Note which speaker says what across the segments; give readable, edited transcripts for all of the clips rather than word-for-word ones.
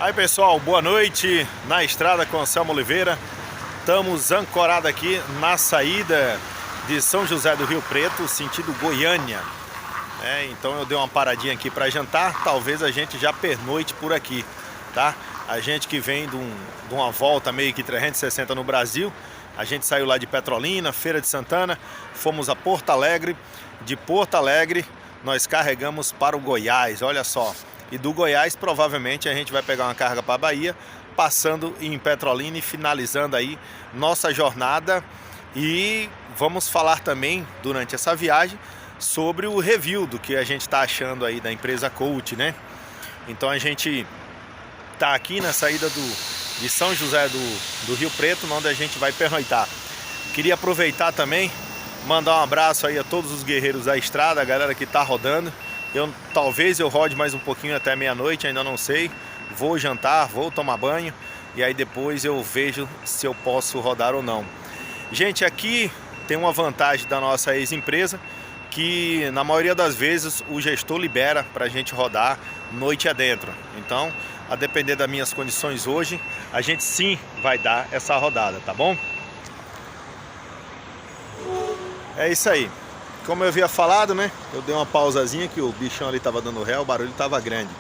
Speaker 1: Aí pessoal, boa noite na estrada com Anselmo Oliveira. Estamos ancorados aqui na saída de São José do Rio Preto, sentido Goiânia. Então eu dei uma paradinha aqui para jantar, talvez a gente já pernoite por aqui, tá? A gente que vem de uma volta meio que 360 no Brasil, a gente saiu lá de Petrolina, Feira de Santana, fomos a Porto Alegre, de Porto Alegre nós carregamos para o Goiás, olha só. E do Goiás provavelmente a gente vai pegar uma carga para a Bahia, passando em Petrolina e finalizando aí nossa jornada. E vamos falar também durante essa viagem sobre o review do que a gente está achando aí da empresa Coach, né? Então a gente tá aqui na saída de São José do Rio Preto, onde a gente vai pernoitar. Queria aproveitar também, mandar um abraço aí a todos os guerreiros da estrada, a galera que tá rodando. Talvez eu rode mais um pouquinho até meia-noite, ainda não sei. Vou jantar, vou tomar banho e aí depois eu vejo se eu posso rodar ou não. Gente, aqui tem uma vantagem da nossa ex-empresa, que na maioria das vezes o gestor libera para a gente rodar noite adentro. Então, a depender das minhas condições hoje, a gente sim vai dar essa rodada, tá bom? É isso aí. Como eu havia falado, né? Eu dei uma pausazinha que o bichão ali estava dando ré, o barulho estava grande.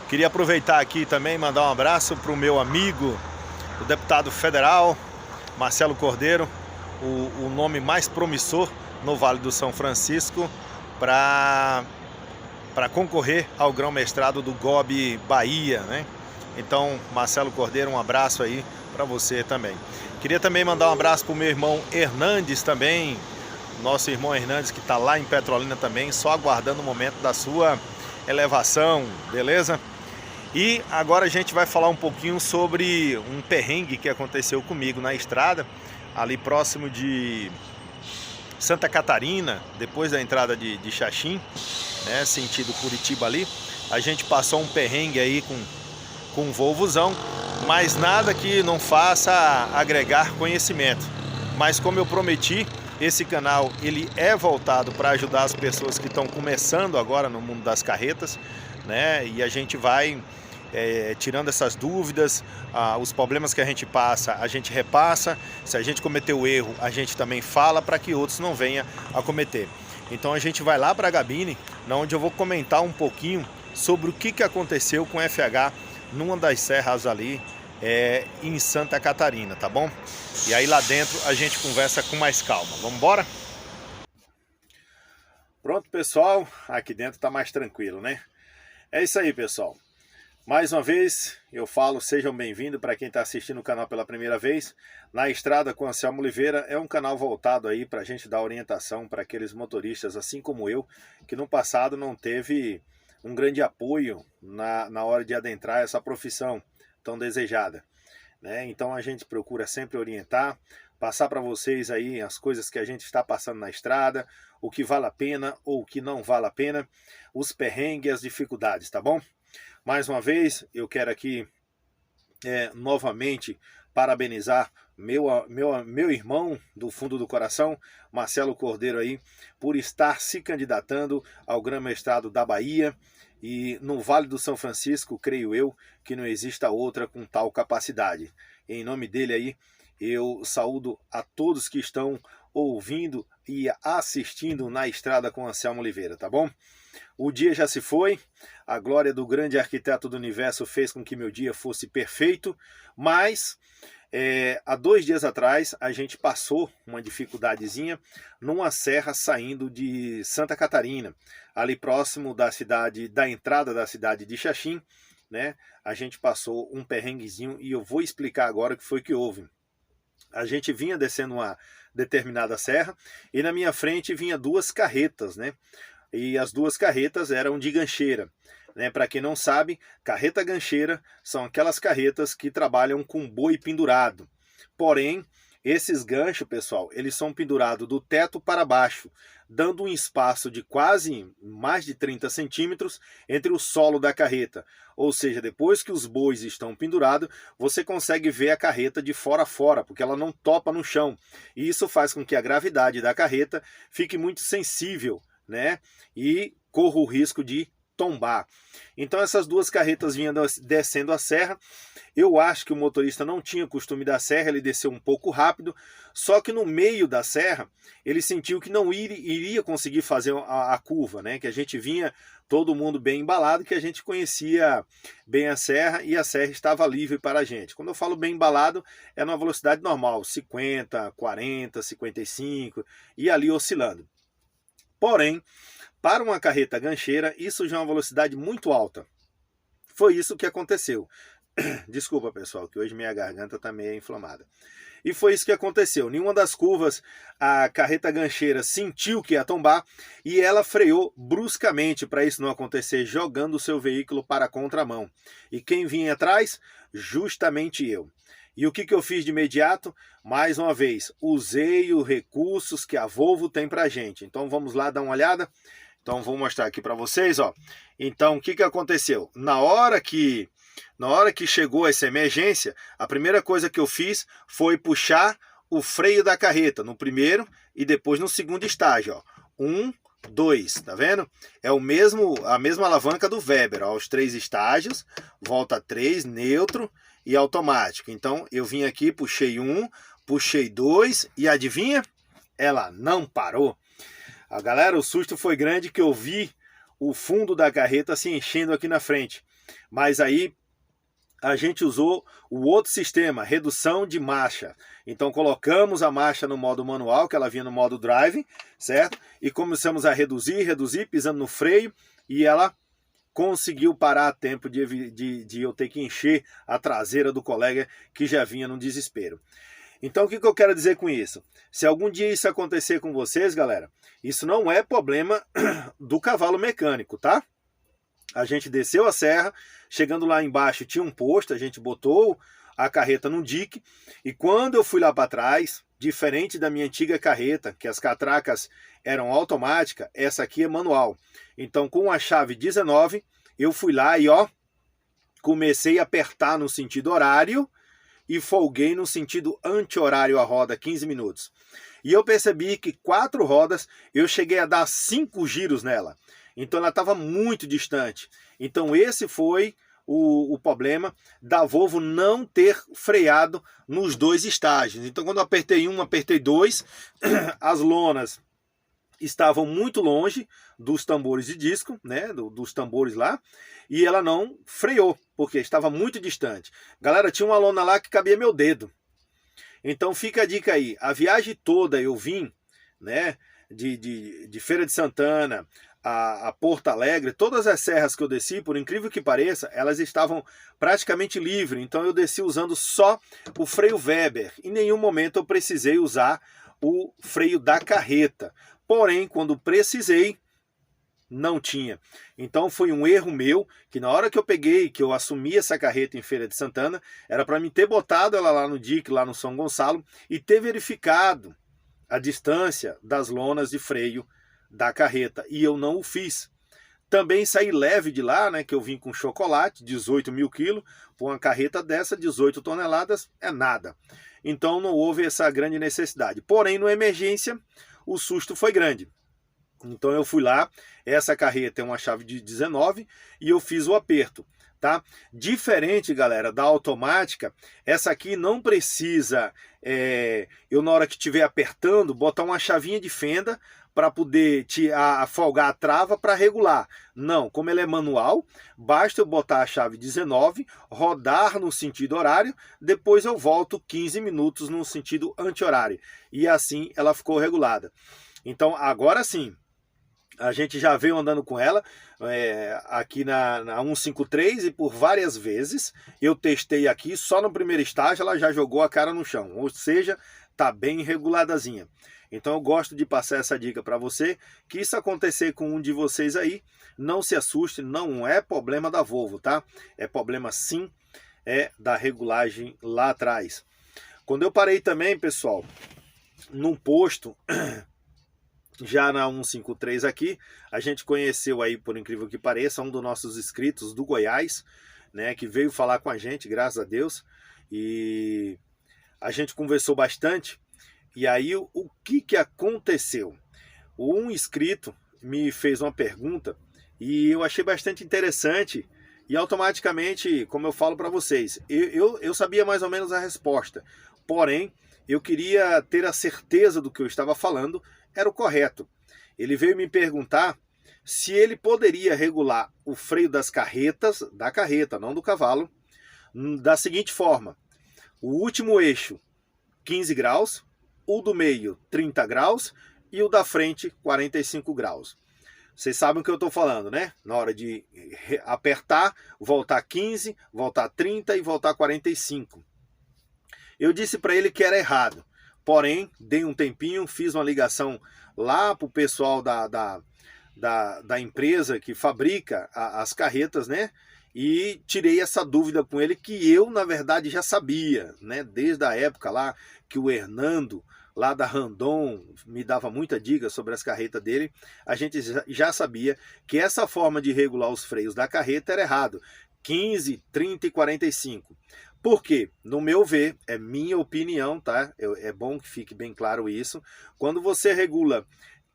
Speaker 1: Queria aproveitar aqui também e mandar um abraço para o meu amigo, o deputado federal, Marcelo Cordeiro, o nome mais promissor no Vale do São Francisco para concorrer ao grão-mestrado do GOB Bahia, né? Então, Marcelo Cordeiro, um abraço aí para você também. Queria também mandar um abraço para o meu irmão Hernandes também, nosso irmão Hernandes, que está lá em Petrolina também, só aguardando o momento da sua elevação, beleza? E agora a gente vai falar um pouquinho sobre um perrengue que aconteceu comigo na estrada, ali próximo de Santa Catarina, depois da entrada de Xaxim, né, sentido Curitiba ali. A gente passou um perrengue aí com um Volvozão, mas nada que não faça agregar conhecimento. Mas como eu prometi, esse canal ele é voltado para ajudar as pessoas que estão começando agora no mundo das carretas, né? E a gente vai tirando essas dúvidas, os problemas que a gente passa, a gente repassa. Se a gente cometeu erro, a gente também fala para que outros não venham a cometer. Então a gente vai lá para a Gabine, onde eu vou comentar um pouquinho sobre o que aconteceu com o FH numa das serras ali, em Santa Catarina, tá bom? E aí lá dentro a gente conversa com mais calma. Vamos embora? Pronto, pessoal, aqui dentro tá mais tranquilo, né? É isso aí, pessoal. Mais uma vez eu falo, sejam bem-vindos para quem está assistindo o canal pela primeira vez. Na Estrada com Anselmo Oliveira é um canal voltado aí para a gente dar orientação para aqueles motoristas, assim como eu, que no passado não teve um grande apoio na hora de adentrar essa profissão tão desejada, né? Então a gente procura sempre orientar, passar para vocês aí as coisas que a gente está passando na estrada, o que vale a pena ou o que não vale a pena, os perrengues, as dificuldades, tá bom? Mais uma vez eu quero aqui novamente parabenizar meu irmão do fundo do coração, Marcelo Cordeiro aí, por estar se candidatando ao grão-mestrado da Bahia. E no Vale do São Francisco, creio eu, que não exista outra com tal capacidade. Em nome dele aí, eu saúdo a todos que estão ouvindo e assistindo na Estrada com Anselmo Oliveira, tá bom? O dia já se foi, a glória do grande arquiteto do universo fez com que meu dia fosse perfeito, mas há 2 dias atrás a gente passou uma dificuldadezinha numa serra saindo de Santa Catarina, ali próximo da entrada da cidade de Xaxim, né? A gente passou um perrenguezinho e eu vou explicar agora o que foi que houve. A gente vinha descendo uma determinada serra e na minha frente vinha 2 carretas, né? E as 2 carretas eram de gancheira, né? Para quem não sabe, carreta gancheira são aquelas carretas que trabalham com boi pendurado. Porém, esses ganchos, pessoal, eles são pendurados do teto para baixo, dando um espaço de quase mais de 30 centímetros entre o solo da carreta. Ou seja, depois que os bois estão pendurados, você consegue ver a carreta de fora a fora, porque ela não topa no chão. E isso faz com que a gravidade da carreta fique muito sensível, né? E corra o risco de tombar. Então essas duas carretas vinham descendo a serra. Eu acho que o motorista não tinha costume da serra, ele desceu um pouco rápido, só que no meio da serra ele sentiu que não iria conseguir fazer a curva, né? Que a gente vinha todo mundo bem embalado, que a gente conhecia bem a serra e a serra estava livre para a gente. Quando eu falo bem embalado, é numa velocidade normal, 50, 40, 55 e ali oscilando. Porém, para uma carreta gancheira, isso já é uma velocidade muito alta. Foi isso que aconteceu. Desculpa, pessoal, que hoje minha garganta está meio inflamada. E foi isso que aconteceu. Em uma das curvas, a carreta gancheira sentiu que ia tombar e ela freou bruscamente para isso não acontecer, jogando o seu veículo para a contramão. E quem vinha atrás? Justamente eu. E o que eu fiz de imediato? Mais uma vez, usei os recursos que a Volvo tem para a gente. Então vamos lá dar uma olhada? Então vou mostrar aqui para vocês, ó. Então o que aconteceu? Na hora que chegou essa emergência, a primeira coisa que eu fiz foi puxar o freio da carreta no primeiro e depois no segundo estágio, ó. 1, 2, tá vendo? É a mesma alavanca do Weber, ó, os 3 estágios, volta 3, neutro e automático. Então eu vim aqui, puxei 1, puxei 2 e adivinha? Ela não parou. A galera, o susto foi grande que eu vi o fundo da carreta se enchendo aqui na frente. Mas aí a gente usou o outro sistema, redução de marcha. Então colocamos a marcha no modo manual, que ela vinha no modo drive, certo? E começamos a reduzir, pisando no freio, e ela conseguiu parar a tempo de eu ter que encher a traseira do colega que já vinha no desespero. Então o que eu quero dizer com isso? Se algum dia isso acontecer com vocês, galera, isso não é problema do cavalo mecânico, tá? A gente desceu a serra, chegando lá embaixo tinha um posto, a gente botou a carreta num dique, e quando eu fui lá para trás, diferente da minha antiga carreta, que as catracas eram automáticas, essa aqui é manual. Então com a chave 19, eu fui lá e ó, comecei a apertar no sentido horário, e folguei no sentido anti-horário a roda 15 minutos. E eu percebi que 4 rodas eu cheguei a dar 5 giros nela. Então ela estava muito distante. Então esse foi o problema da Volvo não ter freado nos 2 estágios. Então quando eu apertei 1, apertei 2, as lonas estavam muito longe dos tambores de disco, né, dos tambores lá, e ela não freou, porque estava muito distante. Galera, tinha uma lona lá que cabia meu dedo. Então fica a dica aí, a viagem toda eu vim, né, de Feira de Santana a Porto Alegre, todas as serras que eu desci, por incrível que pareça, elas estavam praticamente livres, então eu desci usando só o freio Weber. Em nenhum momento eu precisei usar o freio da carreta. Porém, quando precisei, não tinha. Então foi um erro meu, que na hora que eu peguei, que eu assumi essa carreta em Feira de Santana, era para mim ter botado ela lá no dique, lá no São Gonçalo, e ter verificado a distância das lonas de freio da carreta. E eu não o fiz. Também saí leve de lá, né, que eu vim com chocolate, 18 mil quilos, por uma carreta dessa, 18 toneladas, é nada. Então não houve essa grande necessidade. Porém, na emergência, o susto foi grande. Então eu fui lá, essa carreta é uma chave de 19 e eu fiz o aperto, tá? Diferente, galera, da automática, essa aqui não precisa, eu na hora que estiver apertando, botar uma chavinha de fenda para poder folgar a trava para regular. Não, como ela é manual, basta eu botar a chave 19, rodar no sentido horário, depois eu volto 15 minutos no sentido anti-horário. E assim ela ficou regulada. Então agora sim, a gente já veio andando com ela aqui na 153 e por várias vezes eu testei aqui, só no primeiro estágio ela já jogou a cara no chão, ou seja, tá bem reguladazinha. Então eu gosto de passar essa dica para você, que isso acontecer com um de vocês aí, não se assuste, não é problema da Volvo, tá? É problema sim, da regulagem lá atrás. Quando eu parei também, pessoal, num posto, já na 153 aqui, a gente conheceu aí, por incrível que pareça, um dos nossos inscritos do Goiás, né, que veio falar com a gente, graças a Deus, e a gente conversou bastante. E aí o que aconteceu? Um inscrito me fez uma pergunta E eu achei bastante interessante e automaticamente, como eu falo para vocês, eu sabia mais ou menos a resposta. Porém, eu queria ter a certeza do que eu estava falando era o correto. Ele veio me perguntar se ele poderia regular o freio das carretas, da carreta, não do cavalo, da seguinte forma: o último eixo 15 graus, o do meio 30 graus e o da frente 45 graus. Vocês sabem o que eu estou falando, né? Na hora de apertar, voltar 15, voltar 30 e voltar 45. Eu disse para ele que era errado. Porém, dei um tempinho, fiz uma ligação lá para o pessoal da empresa que fabrica as carretas, né? E tirei essa dúvida com ele que eu, na verdade, já sabia, né? Desde a época lá que o Hernando, lá da Randon, me dava muita dica sobre as carretas dele, a gente já sabia que essa forma de regular os freios da carreta era errado. 15, 30 e 45. Por quê? No meu ver, é minha opinião, tá? É bom que fique bem claro isso. Quando você regula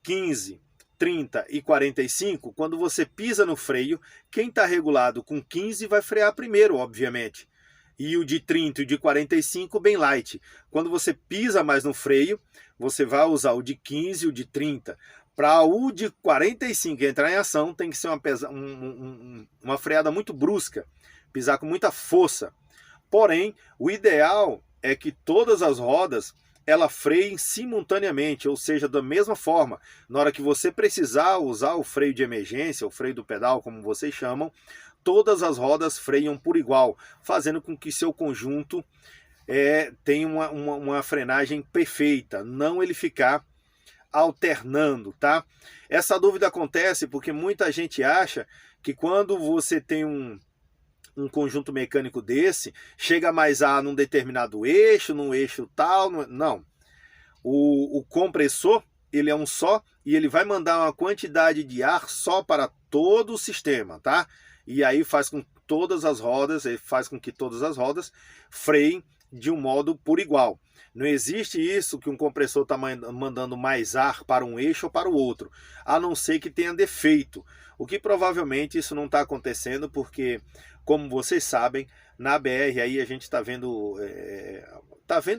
Speaker 1: 15, 30 e 45, quando você pisa no freio, quem está regulado com 15 vai frear primeiro, obviamente. E o de 30 e o de 45 bem light. Quando você pisa mais no freio, você vai usar o de 15 e o de 30. Para o de 45 entrar em ação, tem que ser uma freada muito brusca, pisar com muita força. Porém, o ideal é que todas as rodas ela freiem simultaneamente, ou seja, da mesma forma. Na hora que você precisar usar o freio de emergência, o freio do pedal, como vocês chamam, todas as rodas freiam por igual, fazendo com que seu conjunto tenha uma frenagem perfeita, não ele ficar alternando, tá? Essa dúvida acontece porque muita gente acha que quando você tem um conjunto mecânico desse, chega mais A num determinado eixo, num eixo tal, não. O compressor, ele é um só e ele vai mandar uma quantidade de ar só para todo o sistema, tá? E aí faz com todas as rodas, ele faz com que todas as rodas freiem de um modo por igual. Não existe isso que um compressor está mandando mais ar para um eixo ou para o outro, a não ser que tenha defeito. O que provavelmente isso não está acontecendo porque, como vocês sabem, na BR aí a gente está vendo,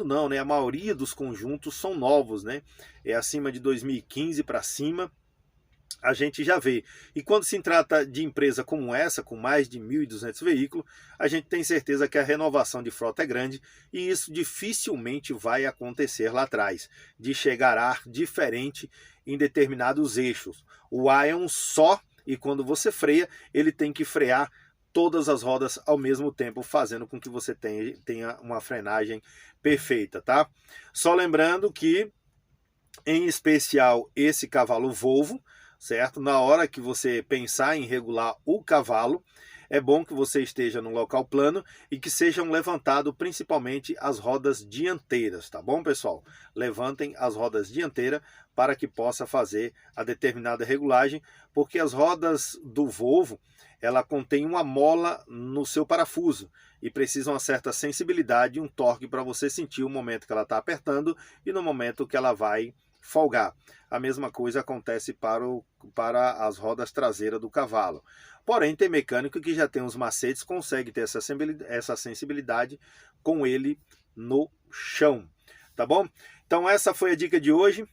Speaker 1: não, né? A maioria dos conjuntos são novos, né? É acima de 2015 para cima. A gente já vê. E quando se trata de empresa como essa, com mais de 1.200 veículos, a gente tem certeza que a renovação de frota é grande e isso dificilmente vai acontecer lá atrás, de chegar ar diferente em determinados eixos. O ar é um só e quando você freia, ele tem que frear todas as rodas ao mesmo tempo, fazendo com que você tenha uma frenagem perfeita, tá? Só lembrando que, em especial, esse cavalo Volvo, certo? Na hora que você pensar em regular o cavalo, é bom que você esteja num local plano e que sejam levantadas principalmente as rodas dianteiras, tá bom, pessoal? Levantem as rodas dianteiras para que possa fazer a determinada regulagem, porque as rodas do Volvo, ela contém uma mola no seu parafuso e precisa uma certa sensibilidade e um torque para você sentir o momento que ela está apertando e no momento que ela vai folgar. A mesma coisa acontece para as rodas traseiras do cavalo. Porém, tem mecânico que já tem uns macetes, consegue ter essa sensibilidade com ele no chão. Tá bom? Então essa foi a dica de hoje.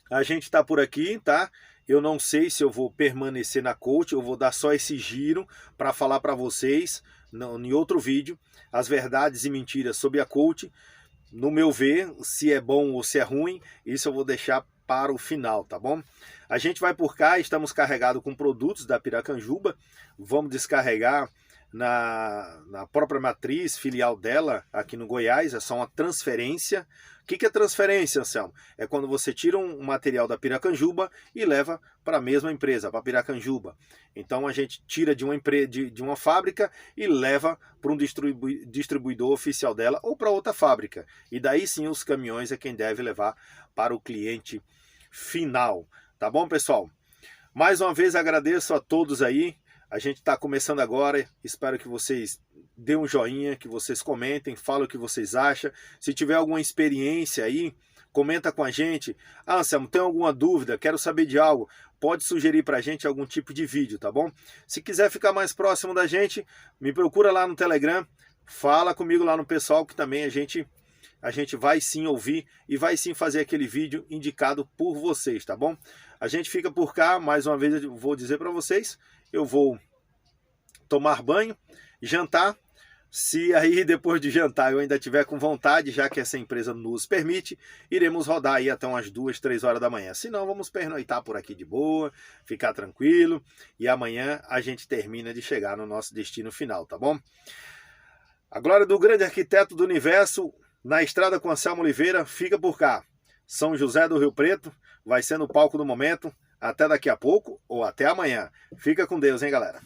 Speaker 1: A gente está por aqui, tá? Eu não sei se eu vou permanecer na coach, eu vou dar só esse giro para falar para vocês, em outro vídeo, as verdades e mentiras sobre a coach. No meu ver, se é bom ou se é ruim, isso eu vou deixar para o final, tá bom? A gente vai por cá, estamos carregados com produtos da Piracanjuba, vamos descarregar na própria matriz, filial dela, aqui no Goiás, é só uma transferência. O que é transferência, Anselmo? É quando você tira um material da Piracanjuba e leva para a mesma empresa, para a Piracanjuba. Então a gente tira de uma fábrica e leva para um distribuidor oficial dela ou para outra fábrica. E daí sim os caminhões é quem deve levar para o cliente final. Tá bom, pessoal? Mais uma vez agradeço a todos aí. A gente está começando agora, espero que vocês dê um joinha, que vocês comentem, falem o que vocês acham. Se tiver alguma experiência aí, comenta com a gente. Ah, Anselmo, tem alguma dúvida? Quero saber de algo? Pode sugerir pra gente algum tipo de vídeo, tá bom? Se quiser ficar mais próximo da gente, me procura lá no Telegram, fala comigo lá no pessoal, que também a gente vai sim ouvir e vai sim fazer aquele vídeo indicado por vocês, tá bom? A gente fica por cá, mais uma vez eu vou dizer para vocês, eu vou tomar banho, jantar. Se aí depois de jantar eu ainda tiver com vontade, já que essa empresa nos permite, iremos rodar aí até umas 2, 3 horas da manhã. Se não, vamos pernoitar por aqui de boa, ficar tranquilo, e amanhã a gente termina de chegar no nosso destino final, tá bom? A glória do grande arquiteto do universo, na estrada com Anselmo Oliveira, fica por cá. São José do Rio Preto, vai ser no palco do momento. Até daqui a pouco ou até amanhã. Fica com Deus, hein, galera?